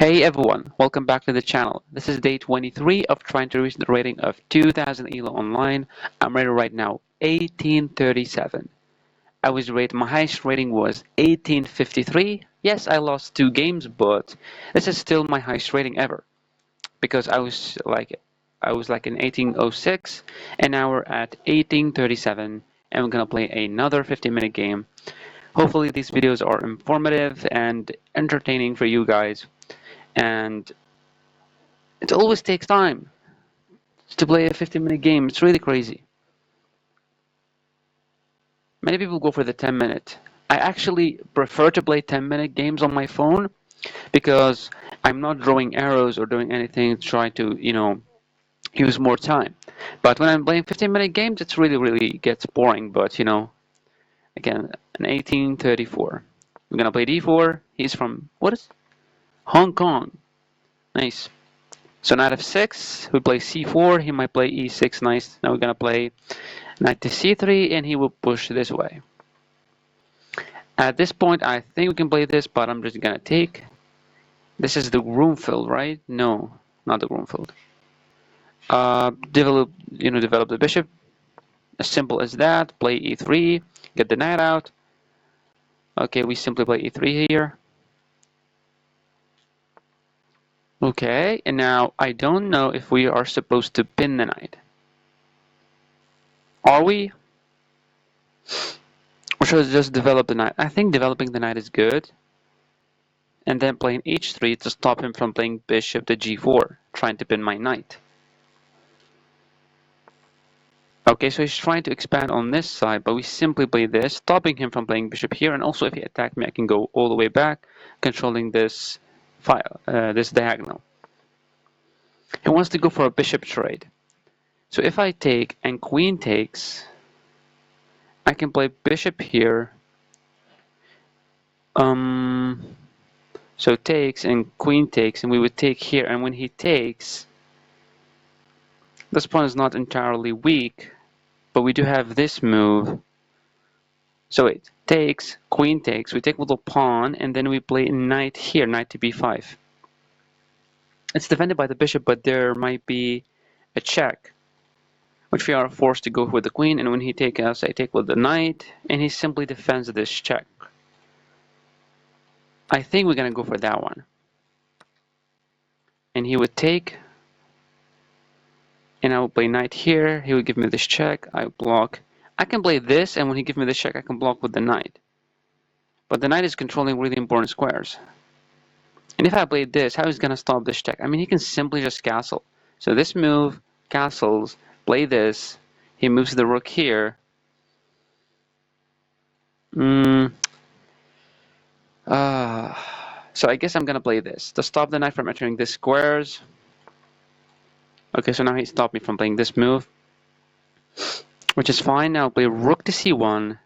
Hey everyone, welcome back to the channel. This is day 23 of trying to reach the rating of 2000 ELO online. I'm rated right now 1837. My highest rating was 1853. Yes, I lost 2 games, but this is still my highest rating ever because I was like in 1806 and now we're at 1837 and we're gonna play another 15-minute game. Hopefully these videos are informative and entertaining for you guys. And it always takes time to play a 15-minute game. It's really crazy. Many people go for the 10-minute. I actually prefer to play 10-minute games on my phone because I'm not drawing arrows or doing anything to try to, use more time. But when I'm playing 15-minute games, it's really gets boring. But, again, an 1834. We're gonna play d4. He's from, what is? Hong Kong. Nice. So knight f6, we play c4, he might play e6, nice. Now we're gonna play knight to c3, and he will push this way. At this point, I think we can play this, but I'm just gonna take. This is the Grunfeld, right? No, not the Grunfeld. Develop the bishop. As simple as that. Play e3, get the knight out. Okay, we simply play e3 here. Okay, and now I don't know if we are supposed to pin the knight. Are we? Or should I just develop the knight? I think developing the knight is good. And then playing h3 to stop him from playing bishop to g4, trying to pin my knight. Okay, so he's trying to expand on this side, but we simply play this, stopping him from playing bishop here. And also, if he attacked me, I can go all the way back, controlling this this diagonal. He wants to go for a bishop trade. So if I take and queen takes, I can play bishop here. So takes and queen takes, and we would take here. And when he takes, this pawn is not entirely weak, but we do have this move. So it takes, queen takes, we take with the pawn, and then we play knight here, knight to b5. It's defended by the bishop, but there might be a check, which we are forced to go with the queen, and when he takes us, I take with the knight, and he simply defends this check. I think we're going to go for that one. And he would take, and I will play knight here, he would give me this check, I block. I can play this, and when he gives me this check, I can block with the knight. But the knight is controlling really important squares. And if I play this, how is he going to stop this check? I mean, he can simply just castle. So this move, castles, play this, he moves the rook here. So I guess I'm going to play this to stop the knight from entering the squares. Okay, so now he stopped me from playing this move, which is fine. Now I'll play rook to c1,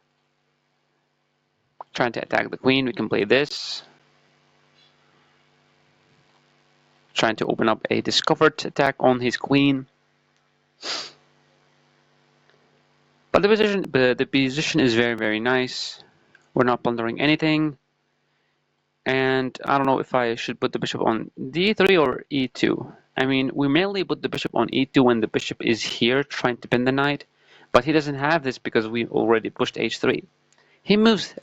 trying to attack the queen. We can play this, trying to open up a discovered attack on his queen. But the position is very nice. We're not plundering anything. And I don't know if I should put the bishop on d3 or e2. I mean, we mainly put the bishop on e2 when the bishop is here trying to pin the knight. But he doesn't have this because we already pushed h3. He moves,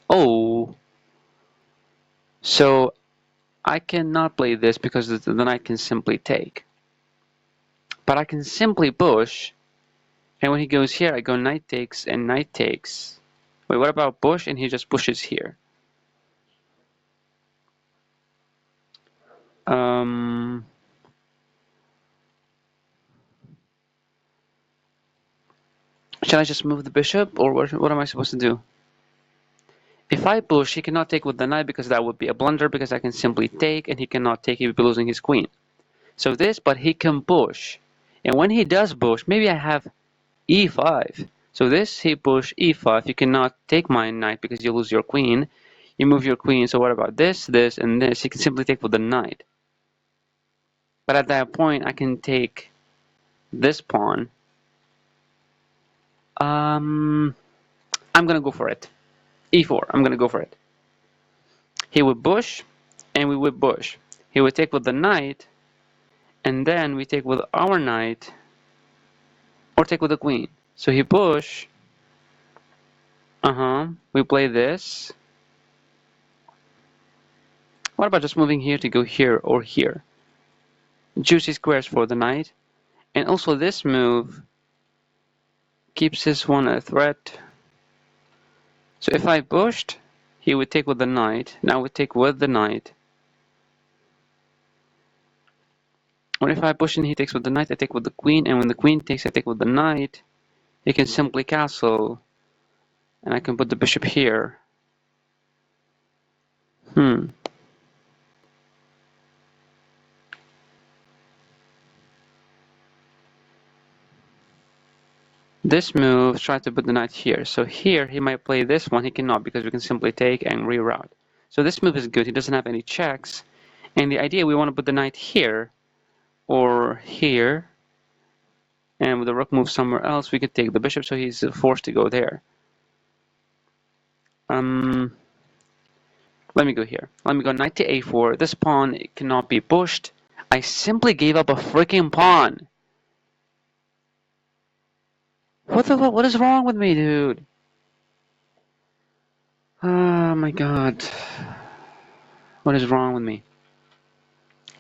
so I cannot play this because the knight can simply take. But I can simply push, and when he goes here, I go knight takes and knight takes. Wait, what about push? And he just pushes here. Should I just move the bishop, or what am I supposed to do? If I push, he cannot take with the knight because that would be a blunder because I can simply take, and he cannot take, he would be losing his queen. So this, but he can push. And when he does push, maybe I have e5. So this, he push e5. You cannot take my knight because you lose your queen. You move your queen. So what about this, this, and this? He can simply take with the knight. But at that point, I can take this pawn. I'm gonna go for it. e4. I'm gonna go for it. He would push, and we would push. he would take with the knight, and then we take with our knight, or take with the queen. So he push, we play this. What about just moving here to go here or here? Juicy squares for the knight. And also this move keeps this one a threat. So if I pushed, he would take with the knight. Now we take with the knight. Or if I push and he takes with the knight, I take with the queen. And when the queen takes, I take with the knight. He can simply castle. And I can put the bishop here. This move tries to put the knight here. So here he might play this one. He cannot because we can simply take and reroute. So this move is good. He doesn't have any checks. And the idea, we want to put the knight here or here. And with the rook move somewhere else, we could take the bishop, so he's forced to go there. Let me go here. Let me go knight to a4. This pawn cannot be pushed. I simply gave up a freaking pawn. What is wrong with me, dude? Oh my god. What is wrong with me?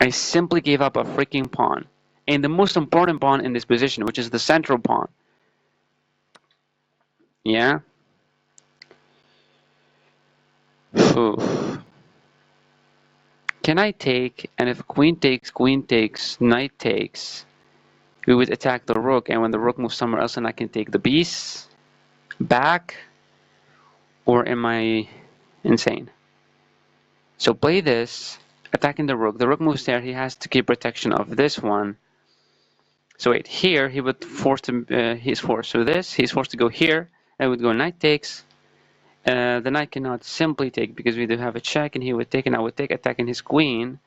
I simply gave up a freaking pawn. And the most important pawn in this position, which is the central pawn. Yeah? Oof. Can I take, and if queen takes, knight takes, we would attack the rook, and when the rook moves somewhere else, and I can take the piece back? Or am I insane? So play this, attacking the rook. The rook moves there, he has to keep protection of this one. So wait, here he would force to, he's forced. So this, he's forced to go here. I would go knight takes. The knight cannot simply take because we do have a check, and he would take, and I would take, attacking his queen.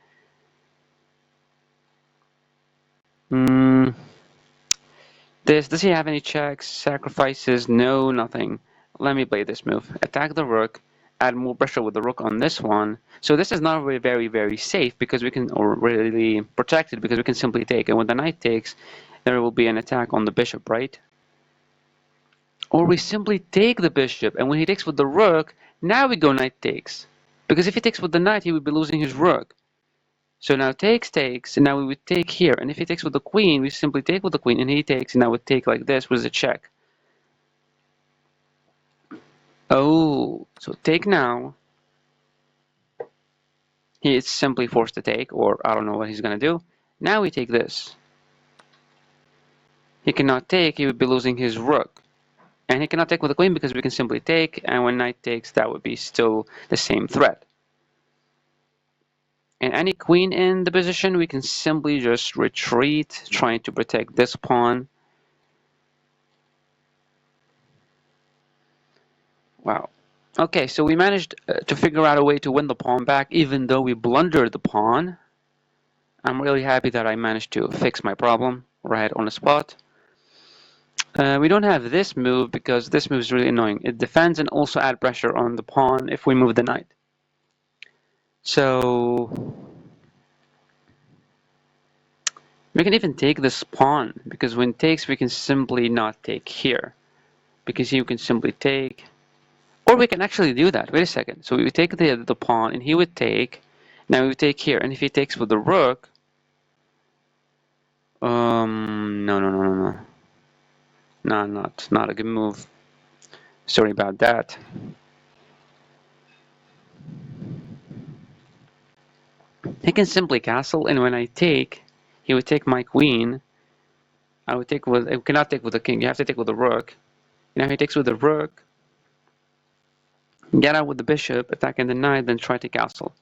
Does he have any checks, sacrifices? No, nothing. Let me play this move. Attack the rook, add more pressure with the rook on this one. So this is not really very, very safe because we can, or really protected because we can simply take. And when the knight takes, there will be an attack on the bishop, right? Or we simply take the bishop, and when he takes with the rook, now we go knight takes. Because if he takes with the knight, he would be losing his rook. So now takes, and now we would take here. And if he takes with the queen, we simply take with the queen, and he takes, and I would take like this with a check. Oh, so take now. He is simply forced to take, or I don't know what he's going to do. Now we take this. He cannot take, he would be losing his rook. And he cannot take with the queen because we can simply take, and when knight takes, that would be still the same threat. And any queen in the position, we can simply just retreat, trying to protect this pawn. Wow. Okay, so we managed to figure out a way to win the pawn back, even though we blundered the pawn. I'm really happy that I managed to fix my problem right on the spot. We don't have this move because this move is really annoying. It defends and also add pressure on the pawn if we move the knight. So we can even take this pawn, because when takes, we can simply not take here. Because you can simply take, or we can actually do that. Wait a second. So we would take the pawn, and he would take. Now we would take here, and if he takes with the rook, no. No, not a good move. Sorry about that. He can simply castle, and when I take, he would take my queen. I cannot take with the king. You have to take with the rook. Now he takes with the rook. Get out with the bishop, attacking the knight, then try to castle.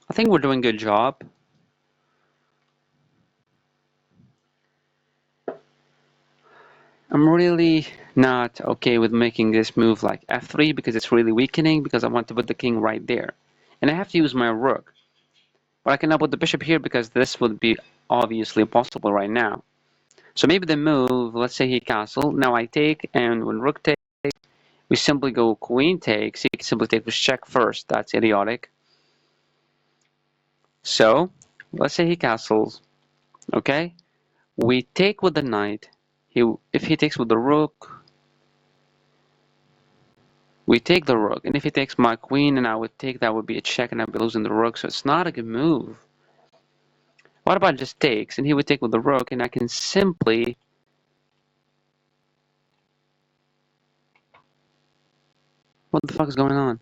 I think we're doing a good job. I'm really not okay with making this move like f3 because it's really weakening, because I want to put the king right there. And I have to use my rook. But I cannot put the bishop here because this would be obviously impossible right now. So maybe the move, let's say he castle. Now I take, and when rook takes, we simply go queen takes. He can simply take with check first. That's idiotic. So let's say he castles. Okay, we take with the knight. If he takes with the rook, we take the rook. And if he takes my queen and I would take, that would be a check and I'd be losing the rook. So it's not a good move. What about just takes? And he would take with the rook and I can simply... What the fuck is going on?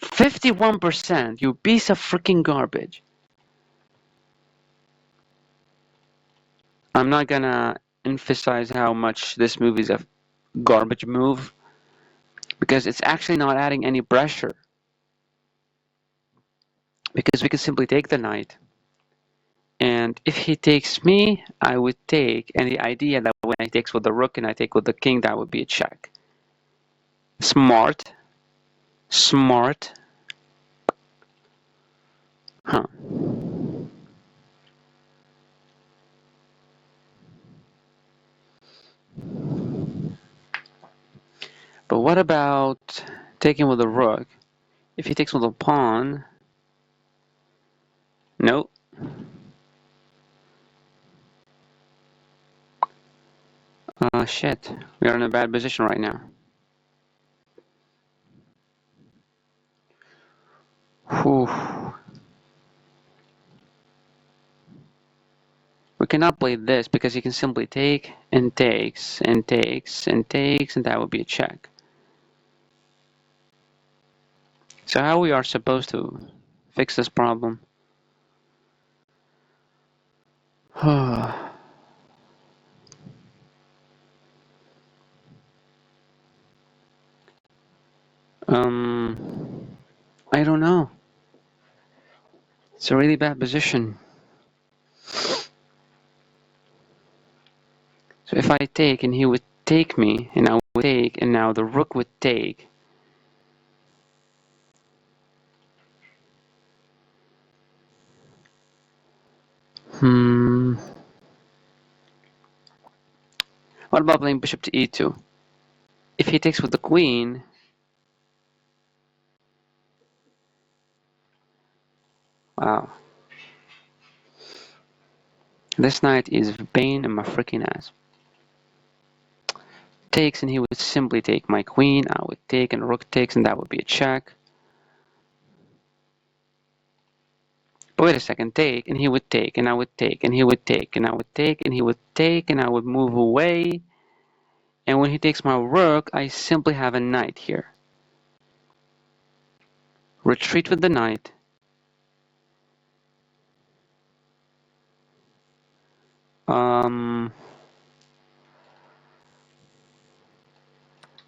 51%, you piece of freaking garbage. I'm not gonna emphasize how much this move is a garbage move because it's actually not adding any pressure. Because we can simply take the knight. And if he takes me, I would take. And the idea that when he takes with the rook and I take with the king, that would be a check. Smart. Smart. Huh. But what about taking with the rook? If he takes with a pawn... Nope. Shit. We are in a bad position right now. Whew. We cannot play this because he can simply take and takes and takes and takes, and that would be a check. So how we are supposed to fix this problem? I don't know. It's a really bad position. So if I take and he would take me, and I would take, and now the rook would take. What about playing bishop to e2? If he takes with the queen... Wow. This knight is pain in my freaking ass. Takes and he would simply take my queen, I would take and rook takes and that would be a check. But wait a second, take and he would take and I would take and he would take and I would take and he would take and I would move away. And when he takes my rook, I simply have a knight here. Retreat with the knight.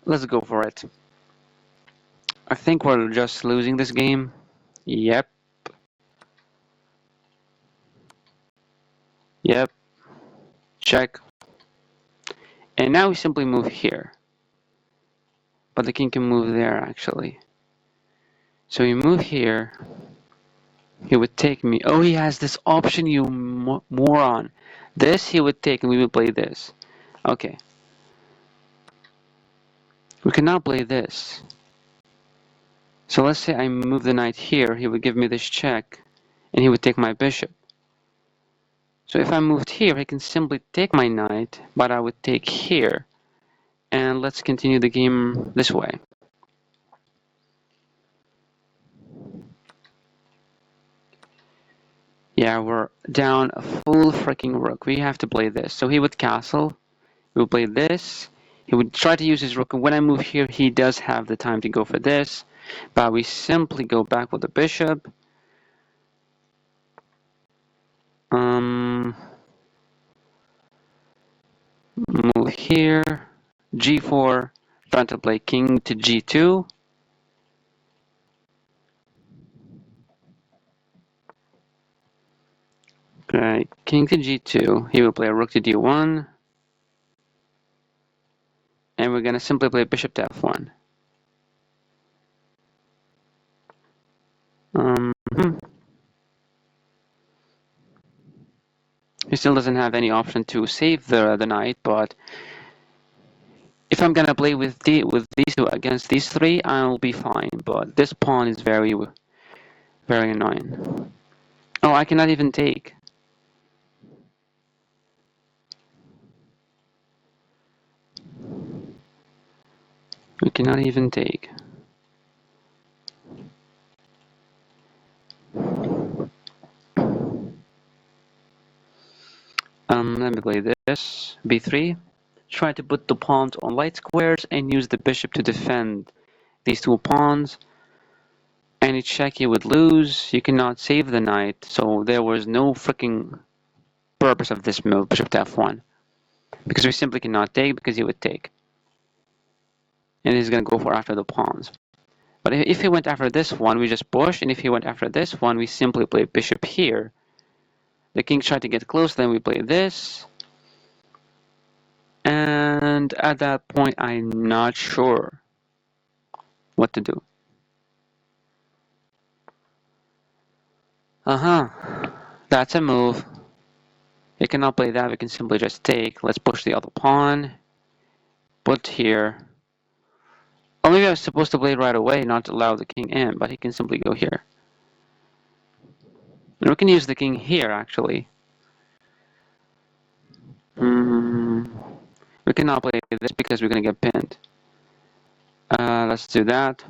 Let's go for it. I think we're just losing this game. Yep. Yep. Check. And now we simply move here. But the king can move there, actually. So we move here. He would take me. Oh, he has this option, you moron. This he would take, and we would play this. Okay. We cannot play this. So let's say I move the knight here. He would give me this check, and he would take my bishop. So if I moved here, he can simply take my knight, but I would take here. And let's continue the game this way. Yeah, we're down a full freaking rook. We have to play this. So he would castle. We would play this. He would try to use his rook. And when I move here, he does have the time to go for this. But we simply go back with the bishop. Move here. G4. Trying to play king to G2. Okay, king to G2. He will play a rook to D1. And we're going to simply play bishop to F1. He still doesn't have any option to save the knight, but if I'm gonna play with these two against these three, I'll be fine. But this pawn is very annoying. Oh, I cannot even take. We cannot even take. Let me play this. B3. Try to put the pawns on light squares and use the bishop to defend these two pawns. Any check you would lose. You cannot save the knight, so there was no freaking purpose of this move, bishop to f1. Because we simply cannot take because he would take. And he's going to go for after the pawns. But if he went after this one, we just push, and if he went after this one, we simply play bishop here. The king tried to get close, then we play this. And at that point, I'm not sure what to do. That's a move. You cannot play that, we can simply just take. Let's push the other pawn. Put here. Or maybe I was supposed to play right away, not to allow the king in, but he can simply go here. And we can use the king here, actually. We cannot play this because we're going to get pinned. Let's do that.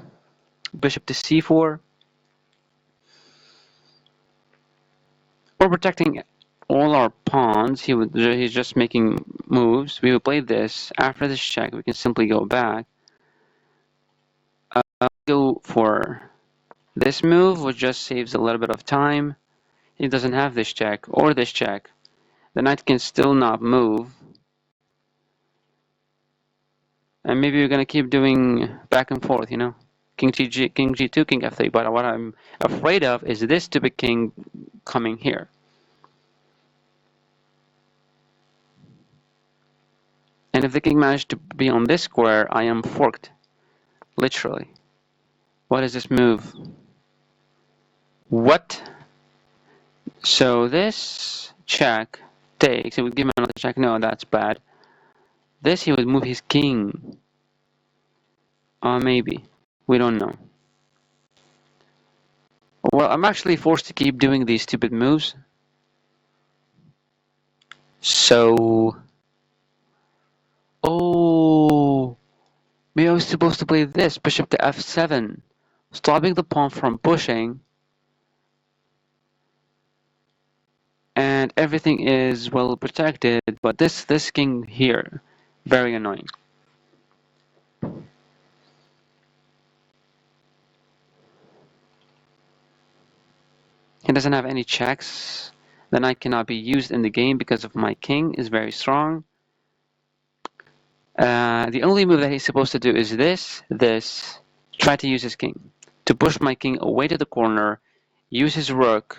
Bishop to c4. We're protecting all our pawns. He's just making moves. We will play this. After this check, we can simply go back. Go for this move, which just saves a little bit of time. He doesn't have this check or this check. The knight can still not move. And maybe we're gonna keep doing back and forth, you know? King G2, King F3. But what I'm afraid of is this stupid king coming here. And if the king managed to be on this square, I am forked. Literally. What is this move? What? So this check takes. It would give him another check. No, that's bad. This, he would move his king. Maybe. We don't know. Well, I'm actually forced to keep doing these stupid moves. So... Oh... Maybe I was supposed to play this, bishop to f7. Stopping the pawn from pushing. And everything is well protected, but this king here, very annoying. He doesn't have any checks. The knight cannot be used in the game because of my king is very strong. The only move that he's supposed to do is this, try to use his king. To push my king away to the corner, use his rook,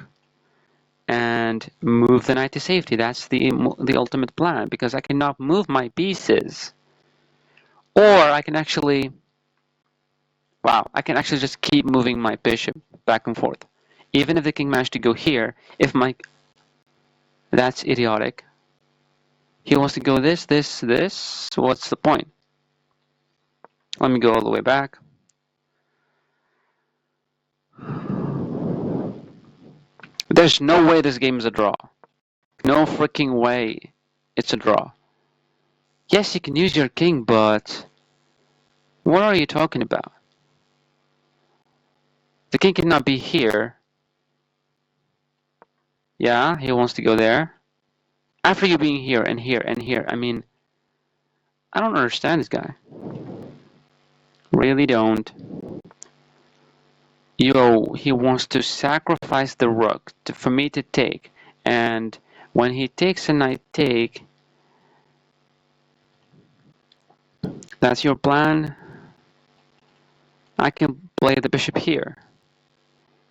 and move the knight to safety. That's the ultimate plan, because I cannot move my pieces. Or I can actually... Wow, I can actually just keep moving my bishop back and forth. Even if the king managed to go here, if my... That's idiotic. He wants to go this, so what's the point? Let me go all the way back. There's no way this game is a draw. No freaking way it's a draw. Yes, you can use your king, but... What are you talking about? The king cannot be here. Yeah, he wants to go there. After you being here and here and here, I mean... I don't understand this guy. Really don't. Yo, he wants to sacrifice the rook for me to take. And when he takes a knight take... That's your plan? I can play the bishop here.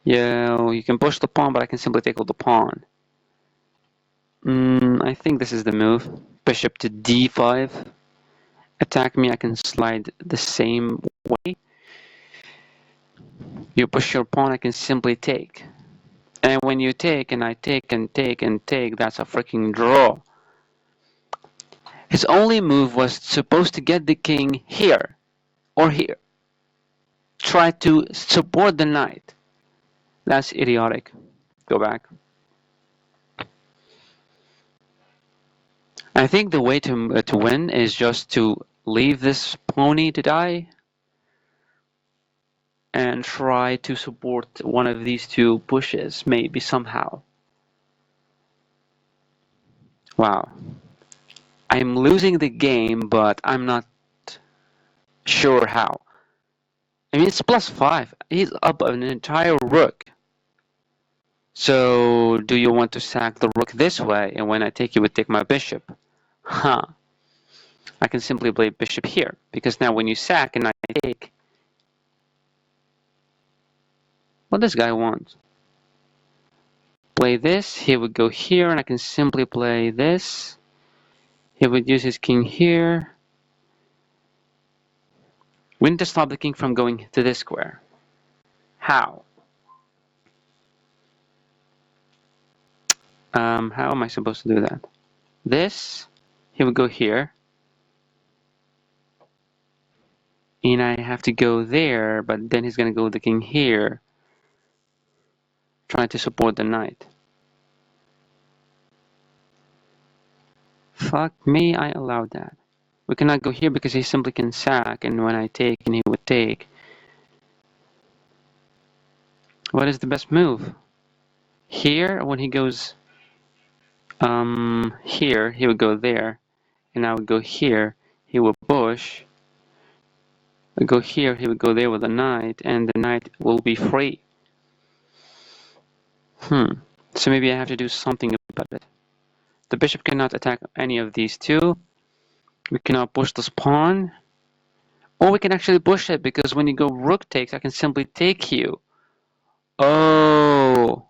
Yeah, you can push the pawn, but I can simply take all the pawn. I think this is the move. Bishop to d5. Attack me, I can slide the same way. You push your pawn, I can simply take. And when you take, and I take, and take, and take, that's a freaking draw. His only move was supposed to get the king here or here. Try to support the knight. That's idiotic. Go back. I think the way to win is just to leave this pony to die and try to support one of these two pushes, maybe somehow. Wow. I'm losing the game, but I'm not sure how. I mean, it's +5. He's up an entire rook. So, do you want to sack the rook this way, and when I take you would take my bishop? Huh. I can simply play bishop here, because now when you sack and I take, what does this guy want? Play this, he would go here, and I can simply play this. He would use his king here. We need to stop the king from going to this square. How? How am I supposed to do that? This, he would go here. And I have to go there, but then he's going to go the king here, trying to support the knight. Fuck me, I allowed that. We cannot go here because he simply can sack, and when I take, and he would take. What is the best move? Here, when he goes here, he would go there, and I would go here, he would push. I go here, he would go there with the knight, and the knight will be free. So maybe I have to do something about it. The bishop cannot attack any of these two. We cannot push this pawn. Or we can actually push it, because when you go rook takes, I can simply take you. Oh.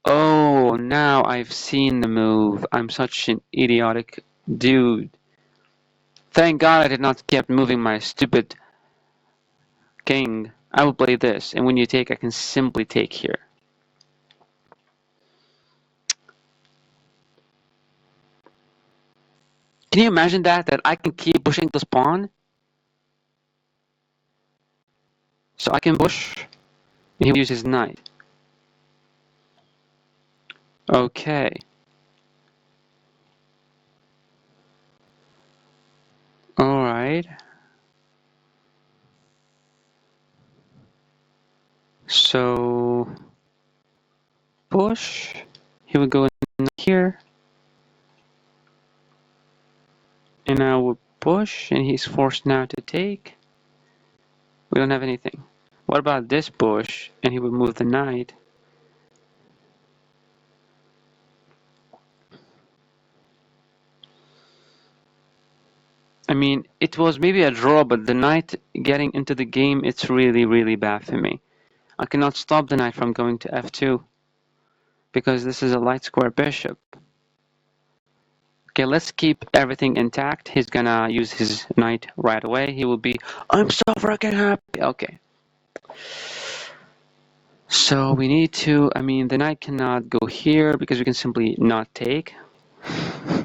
Oh, now I've seen the move. I'm such an idiotic dude. Thank God I did not keep moving my stupid king. I will play this, and when you take, I can simply take here. Can you imagine that I can keep pushing this pawn? So I can push, and he will use his knight. Okay. Alright. So push. He would go in here. And I would push, and he's forced now to take. We don't have anything. What about this push? And he would move the knight. I mean, it was maybe a draw, but the knight getting into the game, it's really, really bad for me. I cannot stop the knight from going to f2, because this is a light square bishop. Okay, let's keep everything intact. He's gonna use his knight right away. He will be, I'm so freaking happy. Okay. So we need to, I mean, the knight cannot go here because we can simply not take.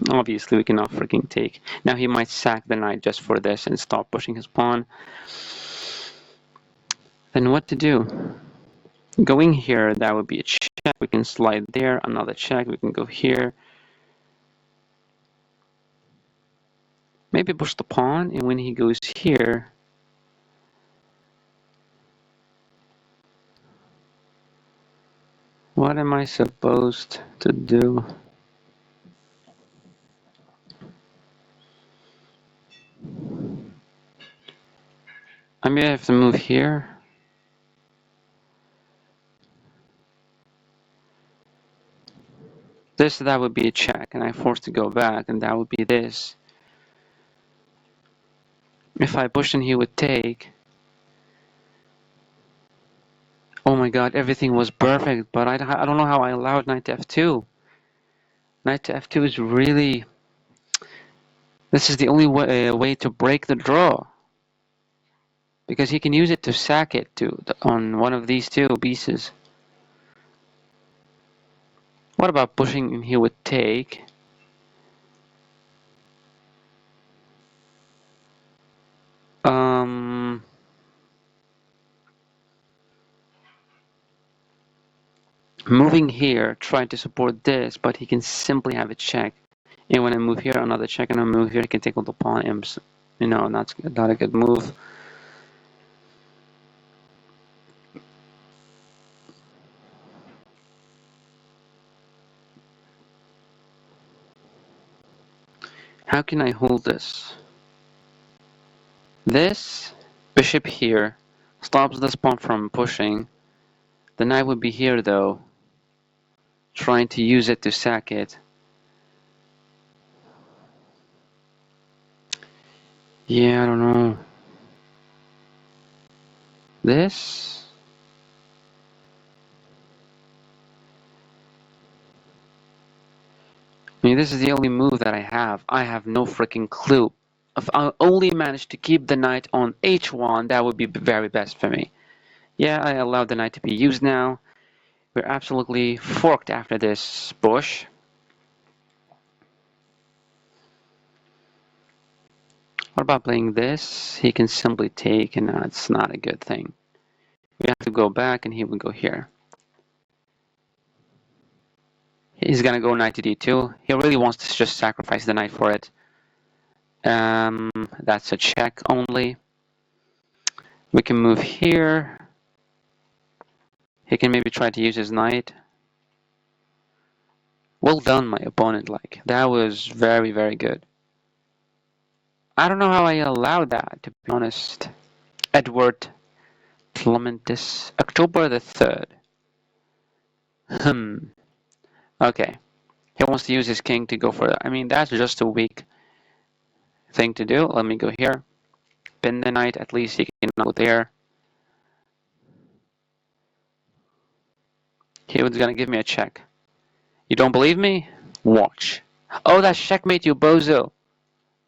Obviously, we cannot freaking take. Now he might sack the knight just for this and stop pushing his pawn. Then what to do? Going here, that would be a check. We can slide there, another check. We can go here. Maybe push the pawn, and when he goes here, what am I supposed to do? I may have to move here. That would be a check, and I'm forced to go back, and that would be this. If I push, and he would take. Oh my god, everything was perfect, but I don't know how I allowed knight to f2. Knight to f2 is really... This is the only way to break the draw. Because he can use it to sack it on one of these two pieces. What about pushing, and he would take? Um, moving here, trying to support this, but he can simply have a check. And when I move here, another check, and I move here, he can take on the pawn imps. You know, that's not a good move. How can I hold this? This bishop here stops this pawn from pushing. The knight would be here though, trying to use it to sack it. Yeah, I don't know. This? I mean, this is the only move that I have. I have no freaking clue. If I only managed to keep the knight on h1, that would be very best for me. Yeah, I allowed the knight to be used now. We're absolutely forked after this bush. What about playing this? He can simply take, and that's not a good thing. We have to go back, and he will go here. He's gonna go knight to d2. He really wants to just sacrifice the knight for it. That's a check only. We can move here. He can maybe try to use his knight. Well done, my opponent. Like, that was very, very good. I don't know how I allowed that, to be honest. Edward Clementis, October the 3rd. Okay. He wants to use his king to go for it. I mean, that's just a weak thing to do. Let me go here. Pin the knight. At least he can go there. He was gonna give me a check. You don't believe me? Watch. Oh, that's checkmate, you bozo.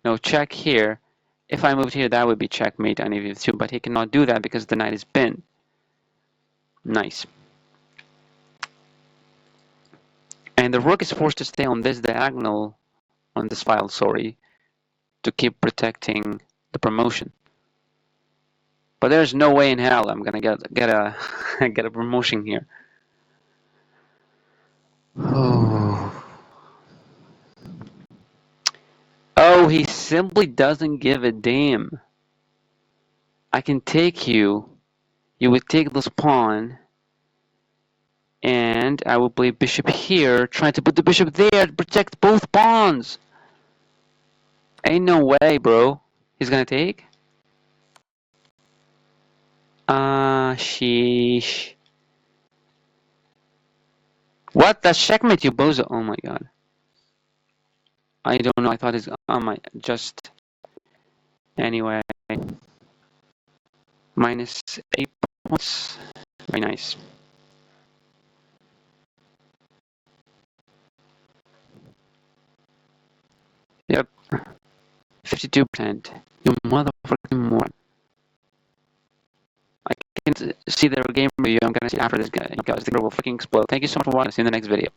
No, check here. If I moved here, that would be checkmate on e2, but he cannot do that because the knight is pinned. Nice. And the rook is forced to stay on this diagonal, on this file, sorry, to keep protecting the promotion. But there's no way in hell I'm gonna get a get a promotion here. Oh. Oh, he simply doesn't give a damn. I can take you. You would take this pawn. And I will play bishop here, trying to put the bishop there to protect both pawns. Ain't no way, bro. He's gonna take? Sheesh. What? That's checkmate, you bozo. Oh my god. I don't know. I thought it's just. Anyway. Minus 8 points. Very nice. Yep. 52%. You motherfucking moron. I can see their game review. I'm gonna see after this guy. Guys, the world will freaking explode. Thank you so much for watching. See you in the next video.